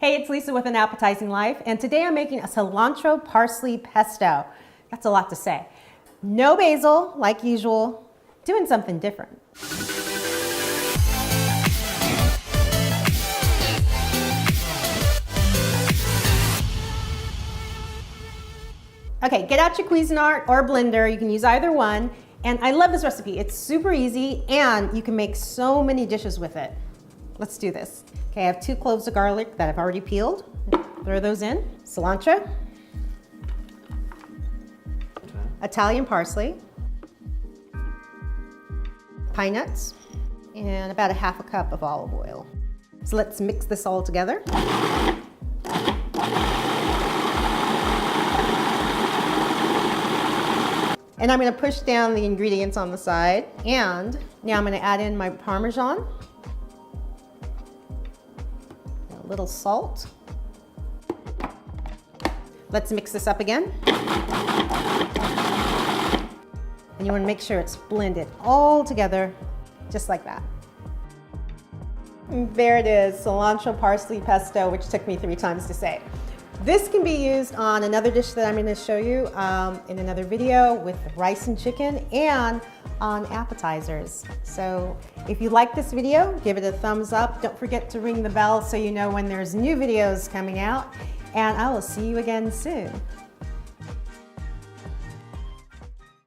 Hey, it's Lisa with An Appetizing Life, and today I'm making a cilantro parsley pesto. That's a lot to say. No basil, like usual, doing something different. Okay, get out your Cuisinart or blender. You can use either one. And I love this recipe. It's super easy and you can make so many dishes with it. Let's do this. Okay, I have 2 cloves of garlic that I've already peeled. Throw those in. Cilantro. Italian parsley. Pine nuts. And about 1/2 cup of olive oil. So let's mix this all together. And I'm going to push down the ingredients on the side. And now I'm going to add in my Parmesan. A little salt. Let's mix this up again. And you want to make sure it's blended all together, just like that. And there it is, cilantro parsley pesto, which took me 3 times to say. This can be used on another dish that I'm going to show you in another video with rice and chicken and on appetizers. So if you like this video, give it a thumbs up. Don't forget to ring the bell so you know when there's new videos coming out. And I will see you again soon.